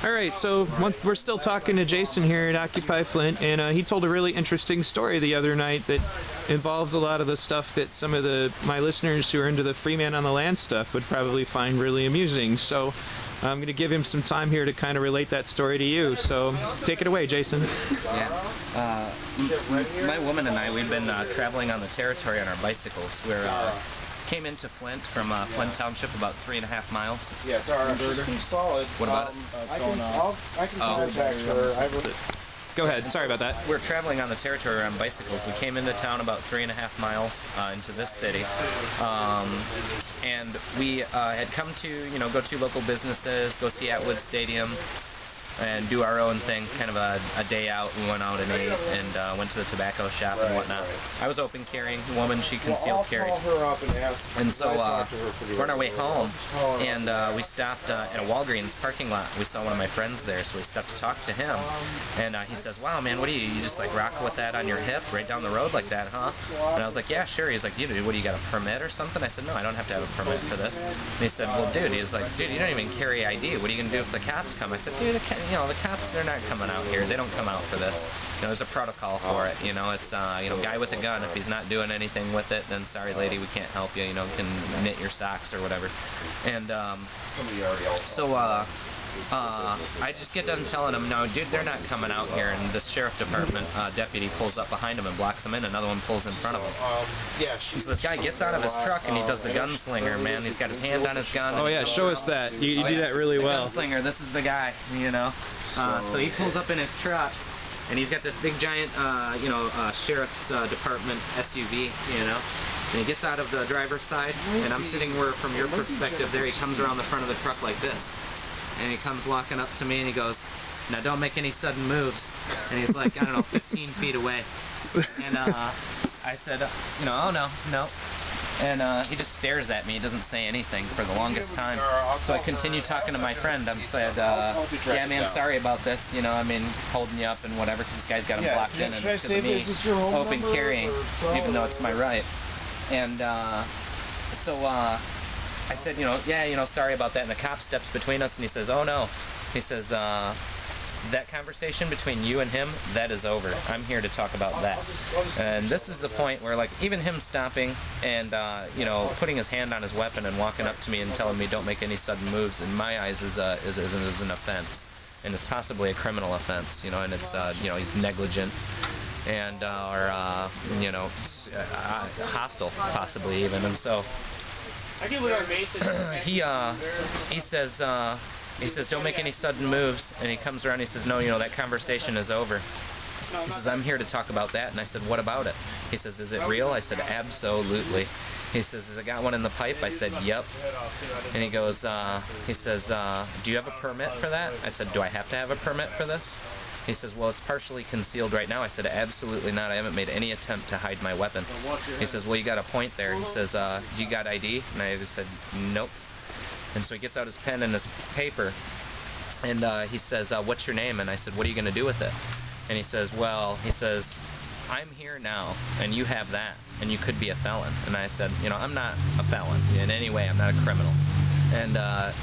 All right, so we're still talking to Jason here at Occupy Flint, and he told a really interesting story the other night that involves a lot of the stuff that some of my listeners who are into the free man on the land stuff would probably find really amusing. So I'm going to give him some time here to kind of relate that story to you. So take it away, Jason. Yeah. My woman and I, we've been traveling on the territory on our bicycles. We're came into Flint from Flint Township, about 3.5 miles. Yeah, it's pretty solid. What about it? I can contact her. Go ahead. Sorry about that. We're traveling on the territory on bicycles. We came into town about 3.5 miles into this city, and we had come to, go to local businesses, go see Atwood Stadium, and do our own thing, kind of a day out. We went out and ate and went to the tobacco shop and whatnot. I was open carrying, the woman, she concealed carried. And so we're on our way home, and we stopped at a Walgreens parking lot. We saw one of my friends there, so we stopped to talk to him. And he says, "Wow, man, what do you just like rock with that on your hip right down the road like that, huh?" And I was like, "Yeah, sure." He's like, "What do you got, a permit or something?" I said, "No, I don't have to have a permit for this." And he said, "Well, dude," he was like, "Dude, you don't even carry ID. What are you going to do if the cops come?" I said, "Dude, the cops, they're not coming out here. They don't come out for this. There's a protocol for it. It's, guy with a gun. If he's not doing anything with it, then sorry, lady, we can't help you. Can knit your socks or whatever." And so I just get done telling him, "No, dude, they're not coming out here." And this sheriff department deputy pulls up behind him and blocks him in. Another one pulls in front of him. And so this guy gets out of his truck and he does the gunslinger, man. He's got his hand on his gun. Oh yeah, show us that. You do that really well. Gunslinger, this is the guy, So he pulls up in his truck, and he's got this big giant, sheriff's department SUV, And he gets out of the driver's side, and I'm sitting where, from your perspective there, he comes around the front of the truck like this. And he comes walking up to me and he goes, "Now don't make any sudden moves." And he's like, 15 feet away. And I said, "Oh no." And he just stares at me. He doesn't say anything for the longest time. So I continue talking to my friend. I said, "Yeah, man, sorry about this. Holding you up and whatever, because this guy's got him blocked in, and it's because of me open carrying, even though it's my right." And so I said, sorry about that. And the cop steps between us and he says, "Oh no." He says, "That conversation between you and him, that is over. I'm here to talk about that." And this is the point where, even him stopping and, putting his hand on his weapon and walking up to me and telling me don't make any sudden moves, in my eyes, is an offense. And it's possibly a criminal offense, and it's, he's negligent and, hostile, possibly even. And so he says, "Don't make any sudden moves," and he comes around and he says, "No, that conversation is over." He says, "I'm here to talk about that." And I said, "What about it?" He says, "Is it real?" I said, "Absolutely." He says, "Has it got one in the pipe?" I said, "Yep." And he goes, he says, "Do you have a permit for that?" I said, "Do I have to have a permit for this?" He says, "Well, it's partially concealed right now." I said, "Absolutely not. I haven't made any attempt to hide my weapon." He says, "Well, you got a point there." He says, "Do you got ID?" And I said, "Nope." And so he gets out his pen and his paper, and he says, "What's your name?" And I said, "What are you going to do with it?" And he says, "I'm here now, and you have that, and you could be a felon." And I said, "I'm not a felon in any way. I'm not a criminal." And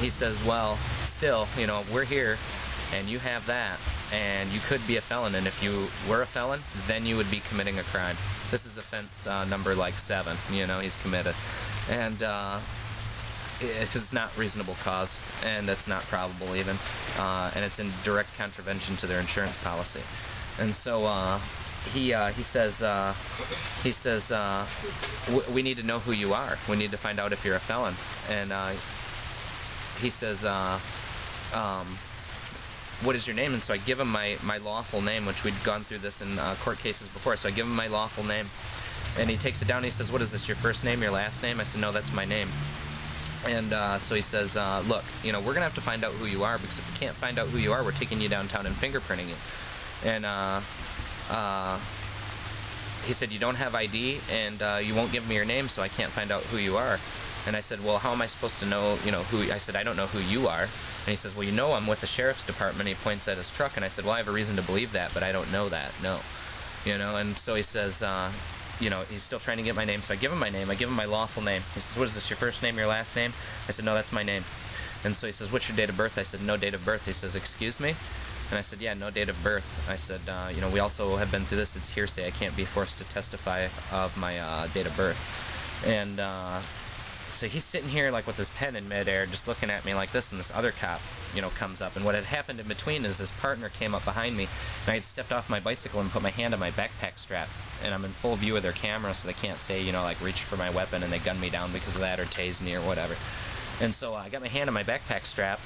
he says, "Well, still, we're here, and you have that, and you could be a felon, and if you were a felon, then you would be committing a crime. This is offense number 7, he's committed." And it's not reasonable cause, and it's not probable even, and it's in direct contravention to their insurance policy. And so he says, "We need to know who you are. We need to find out if you're a felon." And he says, "What is your name?" And so I give him my lawful name, which we'd gone through this in court cases before. So I give him my lawful name, and he takes it down and he says, "What is this, your first name, your last name?" I said, "No, that's my name." And so he says, "Look, we're going to have to find out who you are, because if we can't find out who you are, we're taking you downtown and fingerprinting you." And he said, "You don't have ID, and you won't give me your name, so I can't find out who you are." And I said, "Well, how am I supposed to know, who?" I said, "I don't know who you are." And he says, "Well, I'm with the sheriff's department." He points at his truck, and I said, "Well, I have a reason to believe that, but I don't know that, no." And so he says, he's still trying to get my name, so I give him my name, I give him my lawful name. He says, "What is this, your first name, your last name?" I said, "No, that's my name." And so he says, what's your date of birth? I said, no date of birth. He says, excuse me? And I said, yeah, no date of birth. I said, we also have been through this. It's hearsay. I can't be forced to testify of my date of birth. And so he's sitting here like with his pen in midair, just looking at me like this, and this other cop, comes up. And what had happened in between is his partner came up behind me, and I had stepped off my bicycle and put my hand on my backpack strap, and I'm in full view of their camera, so they can't say, like reach for my weapon and they gun me down because of that or tase me or whatever. And so I got my hand on my backpack strap,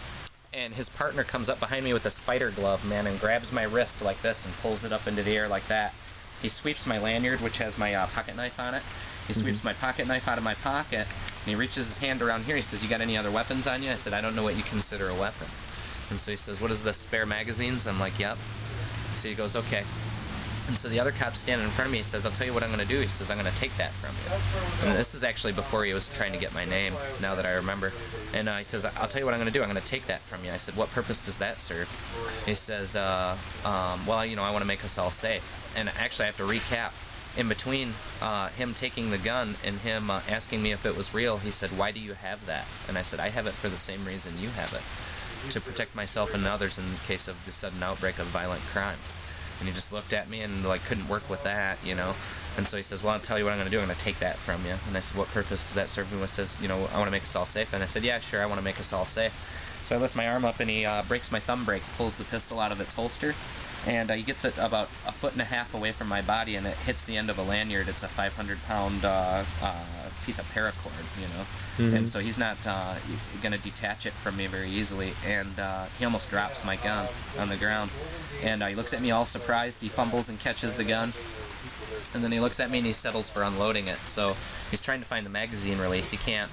and his partner comes up behind me with this fighter glove, man, and grabs my wrist like this and pulls it up into the air like that. He sweeps my lanyard, which has my pocket knife on it. He sweeps my pocket knife out of my pocket, and he reaches his hand around here. He says, you got any other weapons on you? I said, I don't know what you consider a weapon. And so he says, what is this, spare magazines? I'm like, yep. So he goes, okay. And so the other cop's standing in front of me. He says, I'll tell you what I'm going to do. He says, I'm going to take that from you. And this is actually before he was trying to get my name, now that I remember. And he says, I'll tell you what I'm going to do. I'm going to take that from you. I said, what purpose does that serve? He says, well, I want to make us all safe. And actually, I have to recap. In between him taking the gun and him asking me if it was real, he said, why do you have that? And I said, I have it for the same reason you have it, to protect myself and others in case of the sudden outbreak of violent crime. And he just looked at me and like couldn't work with that, And so he says, well, I'll tell you what I'm going to do. I'm going to take that from you. And I said, what purpose does that serve me? He says, I want to make us all safe. And I said, yeah, sure, I want to make us all safe. So I lift my arm up and he breaks my thumb brake, pulls the pistol out of its holster. And he gets it about 1.5 feet away from my body, and it hits the end of a lanyard. It's a 500-pound piece of paracord, Mm-hmm. And so he's not going to detach it from me very easily. And he almost drops my gun on the ground. And he looks at me all surprised. He fumbles and catches the gun. And then he looks at me and he settles for unloading it. So he's trying to find the magazine release. He can't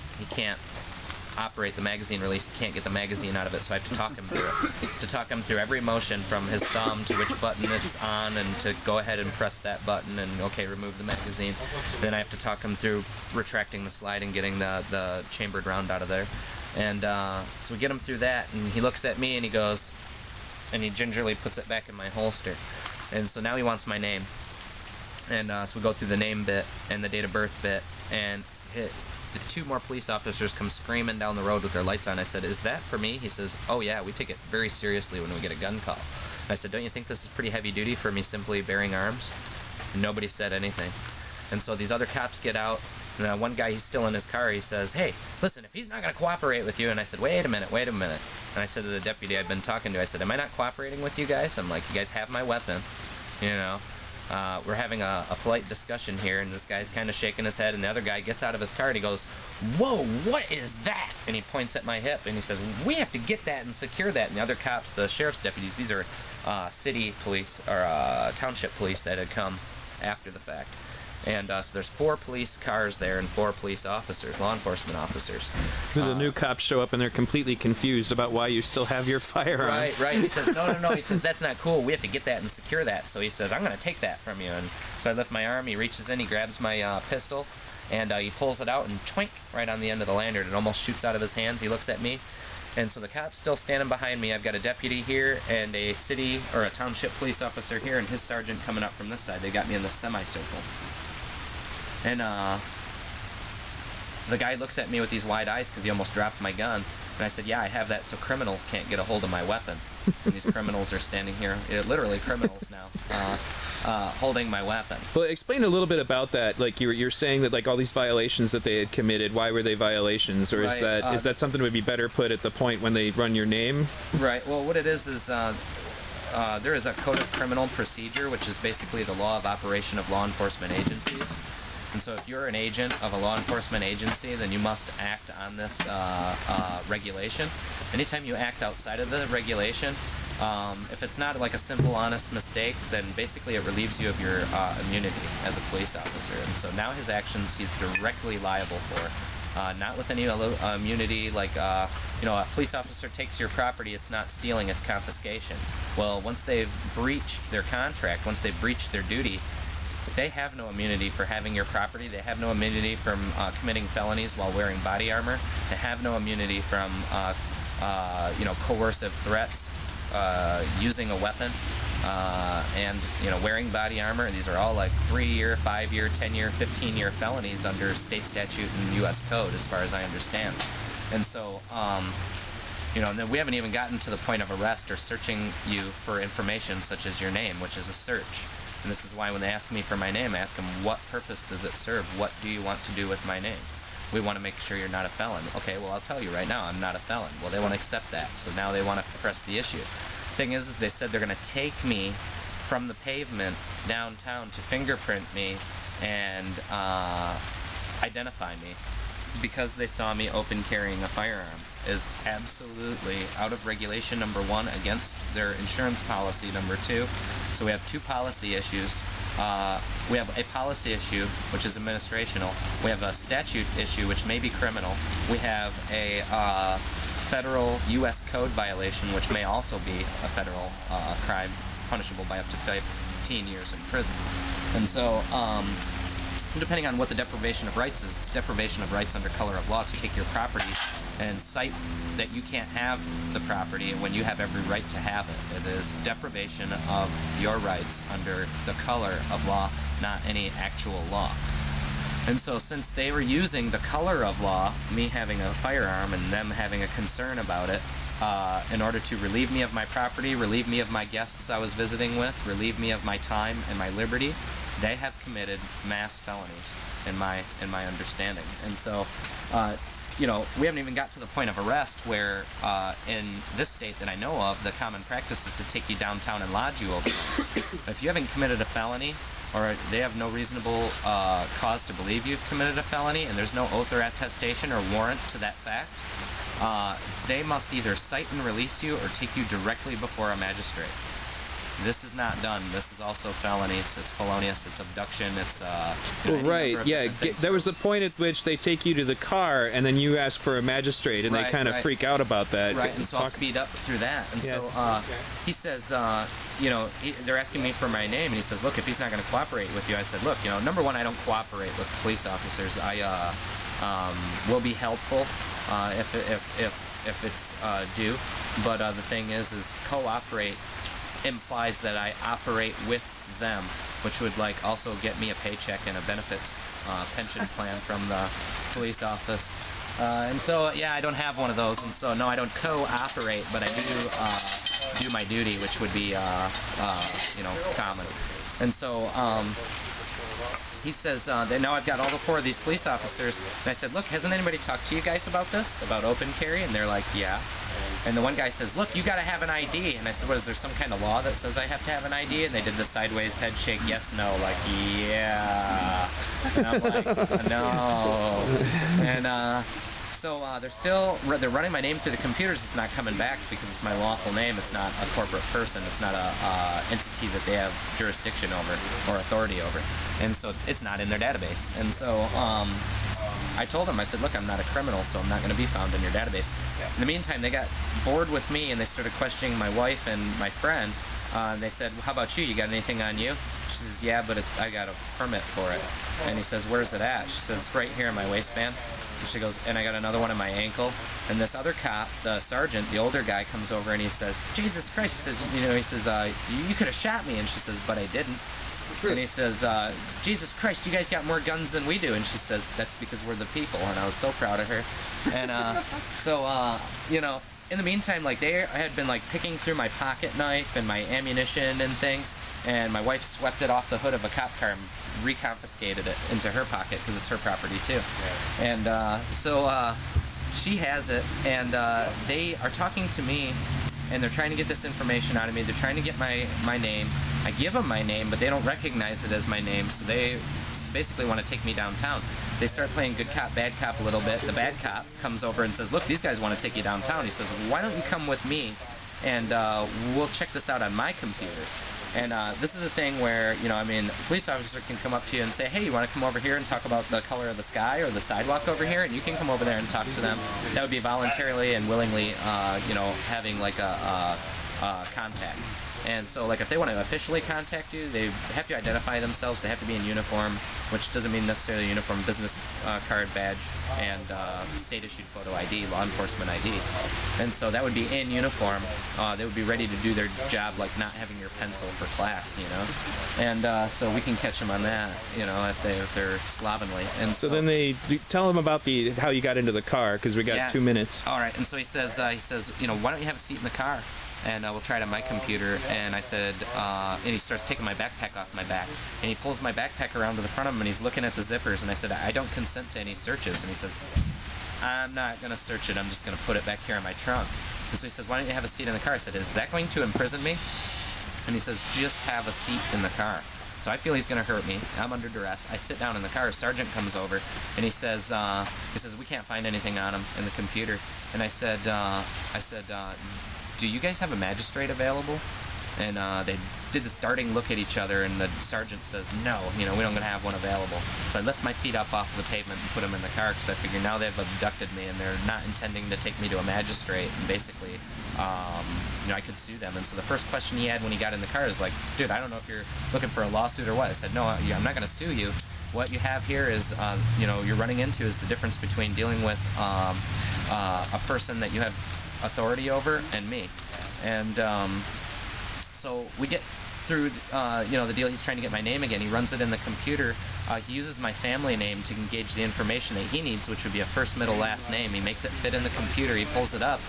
operate the magazine release. He can't get the magazine out of it, so I have to talk him through it. To talk him through every motion from his thumb to which button it's on, and to go ahead and press that button and, okay, remove the magazine. Then I have to talk him through retracting the slide and getting the chambered round out of there. And so we get him through that, and he looks at me and he goes, and he gingerly puts it back in my holster. And so now he wants my name. And so we go through the name bit and the date of birth bit, and the 2 more police officers come screaming down the road with their lights on. I said, is that for me? He says, oh yeah, we take it very seriously when we get a gun call. I said, don't you think this is pretty heavy duty for me simply bearing arms? And nobody said anything. And so these other cops get out, and one guy, he's still in his car, he says, hey, listen, if he's not going to cooperate with you. And I said, wait a minute. And I said to the deputy I'd been talking to, I said, am I not cooperating with you guys? I'm like, you guys have my weapon, we're having a polite discussion here, and this guy's kind of shaking his head, and the other guy gets out of his car and he goes, whoa, what is that? And he points at my hip and he says, we have to get that and secure that. And the other cops, the sheriff's deputies, these are city police or township police that had come after the fact. And so there's 4 police cars there and 4 police officers, law enforcement officers. The new cops show up and they're completely confused about why you still have your firearm. Right. He says, no. He says, that's not cool. We have to get that and secure that. So he says, I'm going to take that from you. And so I lift my arm. He reaches in. He grabs my pistol. And he pulls it out and twink, right on the end of the lanyard. It almost shoots out of his hands. He looks at me. And so the cop's still standing behind me. I've got a deputy here and a city or a township police officer here and his sergeant coming up from this side. They got me in this semicircle. And the guy looks at me with these wide eyes because he almost dropped my gun. And I said, yeah, I have that so criminals can't get a hold of my weapon. And these criminals are standing here, literally criminals now, holding my weapon. Well, explain a little bit about that. Like you're saying that like all these violations that they had committed, why were they violations? Or is that something that would be better put at the point when they run your name? Right. Well, what it is there is a code of criminal procedure, which is basically the law of operation of law enforcement agencies. And so if you're an agent of a law enforcement agency, then you must act on this regulation. Anytime you act outside of the regulation, if it's not like a simple, honest mistake, then basically it relieves you of your immunity as a police officer. And so now his actions he's directly liable for. Not with any immunity like, a police officer takes your property, it's not stealing, it's confiscation. Well, once they've breached their contract, once they've breached their duty, they have no immunity for having your property. They have no immunity from committing felonies while wearing body armor. They have no immunity from, coercive threats, using a weapon, and wearing body armor. These are all like 3-year, 5-year, 10-year, 15-year felonies under state statute and U.S. code, as far as I understand. And so and we haven't even gotten to the point of arrest or searching you for information such as your name, which is a search. And this is why when they ask me for my name, I ask them, what purpose does it serve? What do you want to do with my name? We want to make sure you're not a felon. Okay, well, I'll tell you right now, I'm not a felon. Well, they won't accept that, so now they want to press the issue. Thing is they said they're going to take me from the pavement downtown to fingerprint me and identify me because they saw me open carrying a firearm is absolutely out of regulation, number one, against their insurance policy, number two. So we have two policy issues. We have a policy issue, which is administrational. We have a statute issue, which may be criminal. We have a federal U.S. code violation, which may also be a federal crime, punishable by up to 15 years in prison. And so, depending on what the deprivation of rights is, it's deprivation of rights under color of law to take your property and cite that you can't have the property when you have every right to have it. It is deprivation of your rights under the color of law, not any actual law. And so since they were using the color of law, me having a firearm and them having a concern about it, in order to relieve me of my property, relieve me of my guests I was visiting with, relieve me of my time and my liberty, they have committed mass felonies in my understanding. And so, we haven't even got to the point of arrest where in this state that I know of, the common practice is to take you downtown and lodge you over. If you haven't committed a felony, or they have no reasonable cause to believe you've committed a felony, and there's no oath or attestation or warrant to that fact, they must either cite and release you or take you directly before a magistrate. This is not done. This is also felonies. It's felonious. It's abduction. It's well, right. Yeah. There was the point at which they take you to the car, and then you ask for a magistrate, and they kind of freak out about that. Right. And so I'll speed up through that. And so he says, they're asking me for my name, and he says, look, if he's not going to cooperate with you, I said, look, number one, I don't cooperate with police officers. I will be helpful if it's due. But the thing is cooperate implies that I operate with them, which would also get me a paycheck and a benefits pension plan from the police office. And so, I don't have one of those, and so no, I don't cooperate, but I do my duty, which would be common. And so he says that now I've got all the four of these police officers, and I said, look, hasn't anybody talked to you guys about this, about open carry? And they're like, yeah. And the one guy says, look, you got to have an ID. And I said, what, is there some kind of law that says I have to have an ID? And they did the sideways head shake, yes, no, like, yeah. And I'm like, no. And so they're running my name through the computers. It's not coming back because it's my lawful name. It's not a corporate person. It's not a entity that they have jurisdiction over or authority over. And so it's not in their database. And so I told them, I said, look, I'm not a criminal, so I'm not going to be found in your database. In the meantime, they got bored with me, and they started questioning my wife and my friend. And they said, well, how about you? You got anything on you? She says, yeah, but I got a permit for it. And he says, where's it at? She says, it's right here in my waistband. And she goes, and I got another one in my ankle. And this other cop, the sergeant, the older guy, comes over and he says, Jesus Christ, he says, you could have shot me. And she says, but I didn't. And he says, Jesus Christ, you guys got more guns than we do. And she says, that's because we're the people. And I was so proud of her. And in the meantime, they had been picking through my pocket knife and my ammunition and things. And my wife swept it off the hood of a cop car and reconfiscated it into her pocket because it's her property too. And so she has it, and they are talking to me, and they're trying to get this information out of me. They're trying to get my name. I give them my name, but they don't recognize it as my name, so they basically want to take me downtown. They start playing good cop, bad cop a little bit. The bad cop comes over and says, look, these guys want to take you downtown. He says, why don't you come with me, and we'll check this out on my computer. And this is a thing where, a police officer can come up to you and say, hey, you want to come over here and talk about the color of the sky or the sidewalk over here? And you can come over there and talk to them. That would be voluntarily and willingly, having contact. And so, like, if they want to officially contact you, they have to identify themselves. They have to be in uniform, which doesn't mean necessarily uniform, business card, badge, and state-issued photo ID, law enforcement ID. And so that would be in uniform. They would be ready to do their job, like not having your pencil for class, you know. And so we can catch them on that, you know, if they're slovenly. And so then they tell them about how you got into the car, because we got 2 minutes. All right. And so he says, you know, why don't you have a seat in the car? And we'll try it on my computer. And I said, and he starts taking my backpack off my back. And he pulls my backpack around to the front of him, and he's looking at the zippers. And I said, I don't consent to any searches. And he says, I'm not going to search it. I'm just going to put it back here in my trunk. And so he says, why don't you have a seat in the car? I said, is that going to imprison me? And he says, just have a seat in the car. So I feel he's going to hurt me. I'm under duress. I sit down in the car. A sergeant comes over, and he says, we can't find anything on him in the computer. And I said, do you guys have a magistrate available? And they did this darting look at each other, and the sergeant says, no, you know, we don't have one available. So I lift my feet up off the pavement and put them in the car, because I figure now they've abducted me and they're not intending to take me to a magistrate, and basically, you know, I could sue them. And so the first question he had when he got in the car is like, dude, I don't know if you're looking for a lawsuit or what. I said, no, I'm not going to sue you. What you have here is, you know, you're running into is the difference between dealing with a person that you have authority over and me. And so we get through, you know, the deal. He's trying to get my name again. He runs it in the computer. He uses my family name to engage the information that he needs, which would be a first, middle, last name. He makes it fit in the computer. He pulls it up.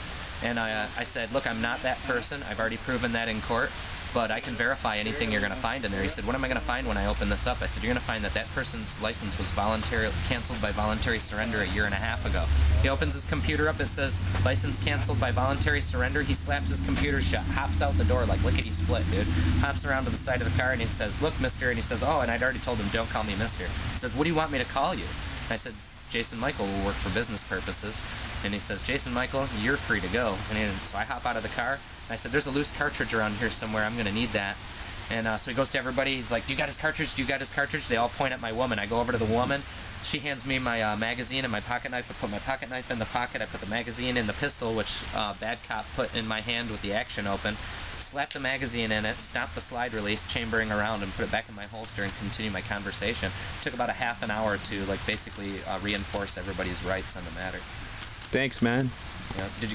And I said, look, I'm not that person. I've already proven that in court, but I can verify anything you're going to find in there. He said, what am I going to find when I open this up? I said, you're going to find that that person's license was voluntarily canceled by voluntary surrender a year and a half ago. He opens his computer up. It says, license canceled by voluntary surrender. He slaps his computer shut, hops out the door like lickety-split, dude. Hops around to the side of the car, and he says, look, mister. And he says, oh, and I'd already told him, don't call me mister. He says, what do you want me to call you? And I said, Jason Michael will work for business purposes. And he says, Jason Michael, you're free to go. And so I hop out of the car. And I said, there's a loose cartridge around here somewhere. I'm going to need that. And so he goes to everybody. He's like, do you got his cartridge? Do you got his cartridge? They all point at my woman. I go over to the woman. She hands me my magazine and my pocket knife. I put my pocket knife in the pocket. I put the magazine in the pistol, which Bad Cop put in my hand with the action open. Slap the magazine in it, stop the slide release, chambering around, and put it back in my holster and continue my conversation. It took about a half an hour to, like, basically reinforce everybody's rights on the matter. Thanks, man. Yeah. Did you get